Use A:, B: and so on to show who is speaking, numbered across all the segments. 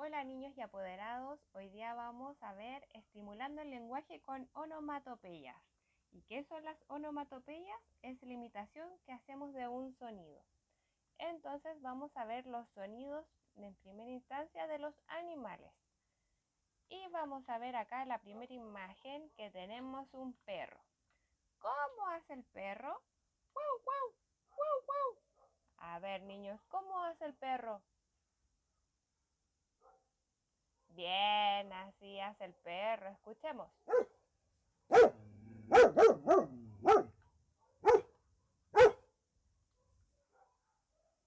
A: Hola niños y apoderados, hoy día vamos a ver estimulando el lenguaje con onomatopeyas. ¿Y qué son las onomatopeyas? Es la imitación que hacemos de un sonido. Entonces vamos a ver los sonidos en primera instancia de los animales. Y vamos a ver acá en la primera imagen que tenemos un perro. ¿Cómo hace el perro? ¡Guau, guau! ¡Guau, guau! A ver niños, ¿cómo hace el perro? Bien, así hace el perro. Escuchemos.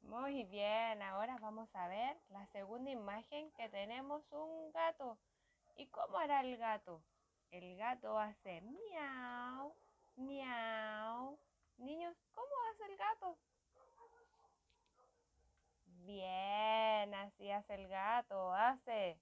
A: Muy bien, ahora vamos a ver la segunda imagen que tenemos un gato. ¿Y cómo hará el gato? El gato hace miau, miau. Niños, ¿cómo hace el gato? Bien, así hace el gato. Hace.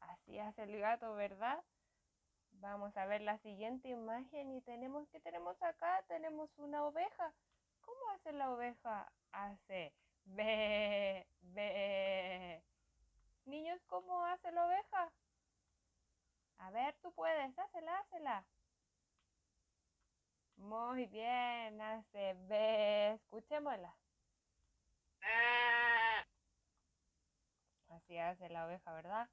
A: Así hace el gato, ¿verdad? Vamos a ver la siguiente imagen y ¿qué tenemos acá? Tenemos una oveja. ¿Cómo hace la oveja? Hace be, be. Niños, ¿cómo hace la oveja? A ver, tú puedes, hácela, hácela. Muy bien, hace be. Escuchémosla. Así hace la oveja, ¿verdad?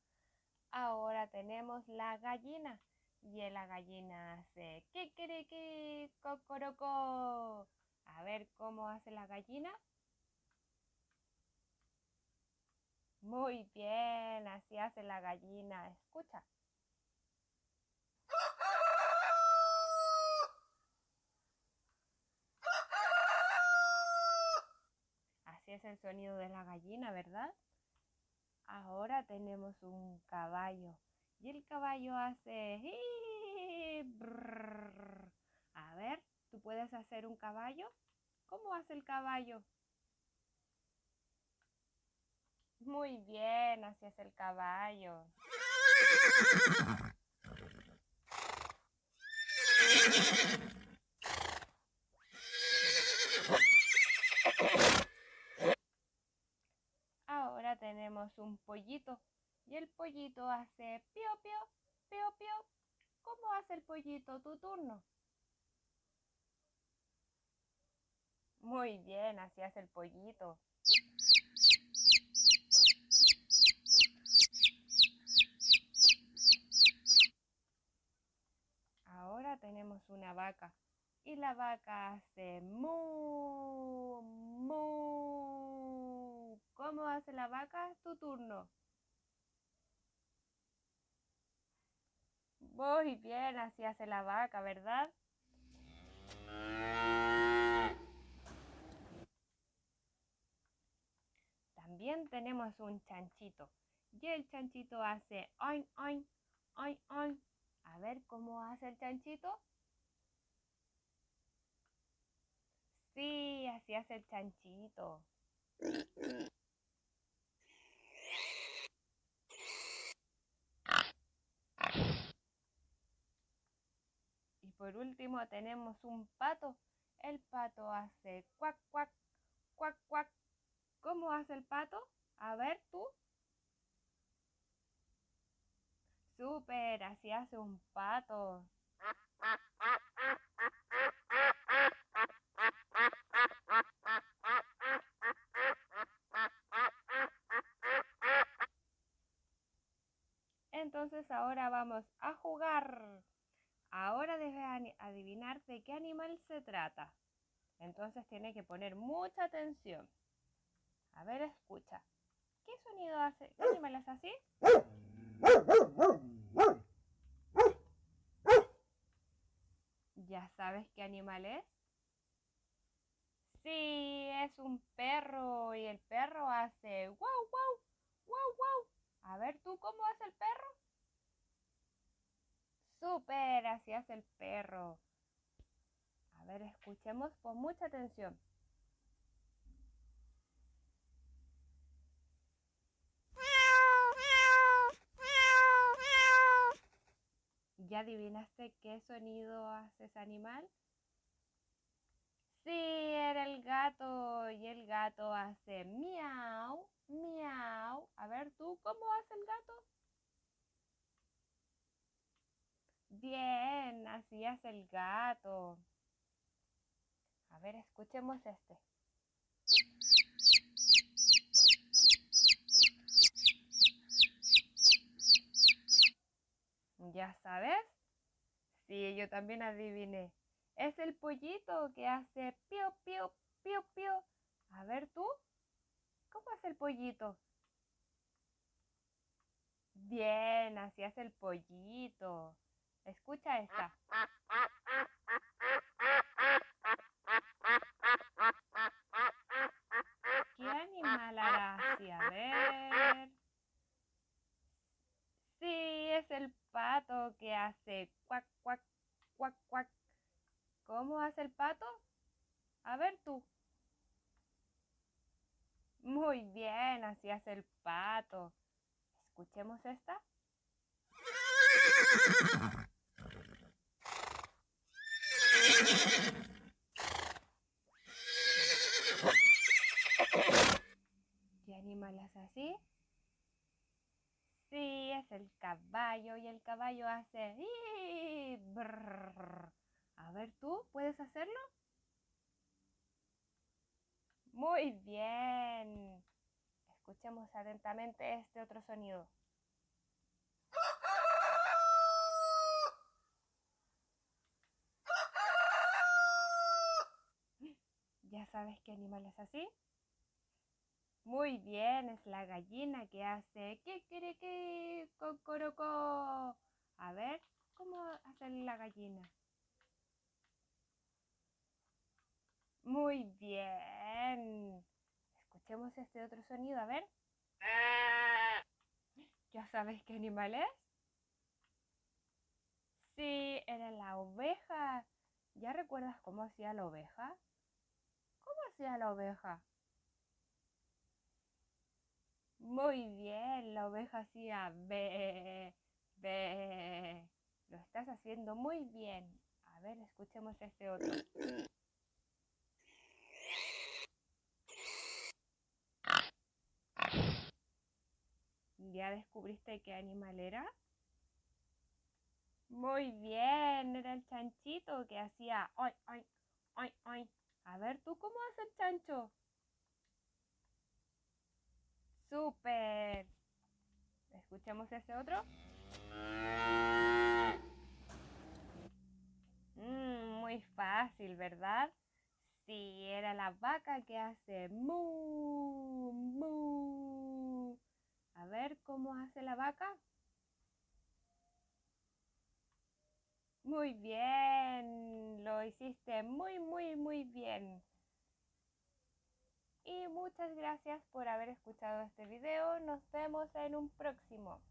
A: Ahora tenemos la gallina. Y la gallina hace kikiriki, cocorocó. A ver cómo hace la gallina. Muy bien, así hace la gallina. Escucha. Así es el sonido de la gallina, ¿verdad? Ahora tenemos un caballo. Y el caballo hace brrr. A ver, ¿tú puedes hacer un caballo? ¿Cómo hace el caballo? Muy bien, así es el caballo. Ahora tenemos un pollito. Y el pollito hace pío, pío, pío, pío. ¿Cómo hace el pollito? Tu turno. Muy bien, así hace el pollito. Ahora tenemos una vaca. Y la vaca hace mu, mu. ¿Cómo hace la vaca? Tu turno. Muy bien, así hace la vaca, ¿verdad? También tenemos un chanchito. Y el chanchito hace oin, oin, oin, oin. A ver cómo hace el chanchito. Sí, así hace el chanchito. Y por último tenemos un pato. El pato hace cuac, cuac, cuac, cuac. ¿Cómo hace el pato? A ver tú. Súper, así hace un pato. Entonces ahora vamos a jugar. Ahora debes adivinar de qué animal se trata. Entonces tiene que poner mucha atención. A ver, escucha. ¿Qué sonido hace? ¿Qué animal es así? ¿Ya sabes qué animal es? Sí, es un perro y el perro hace wow, wow, wow, wow. A ver tú, ¿cómo hace el perro? Súper, así hace el perro. A ver, escuchemos con mucha atención. ¿Ya adivinaste qué sonido hace ese animal? Sí, era el gato y el gato hace miau, miau. A ver tú, ¿cómo hace el gato? Bien, así hace el gato. A ver, escuchemos este. ¿Ya sabes? Sí, yo también adiviné. Es el pollito que hace pío, pío, pío, pío. A ver tú, ¿cómo hace el pollito? Bien, así hace el pollito. Escucha esta. ¿Qué animal hará así? A ver. Sí, es el pato que hace cuac, cuac, cuac, cuac. ¿Cómo hace el pato? A ver tú. Muy bien, así hace el pato. Escuchemos esta. ¿Qué animal hace así? Sí, es el caballo y el caballo hace ¡ii! Brrr. A ver tú, ¿puedes hacerlo? Muy bien. Escuchemos atentamente este otro sonido. ¿Ya sabes qué animal es así? Muy bien, es la gallina que hace kikiriki, cocorocó. A ver, ¿cómo hace la gallina? Muy bien. Escuchemos este otro sonido, a ver. ¿Ya sabes qué animal es? Sí, era la oveja. ¿Ya recuerdas cómo hacía la oveja? ¿Cómo hacía la oveja? Muy bien, la oveja hacía be, be. Lo estás haciendo muy bien. A ver, escuchemos este otro. ¿Ya descubriste qué animal era? Muy bien, era el chanchito que hacía oi, oi, oi, oi. A ver, ¿tú cómo haces el chancho? ¡Súper! Escuchemos ese otro. Muy fácil, ¿verdad? Sí, era la vaca que hace mu, mu. A ver, ¿cómo hace la vaca? Muy bien, lo hiciste muy, muy, muy bien. Y muchas gracias por haber escuchado este video. Nos vemos en un próximo.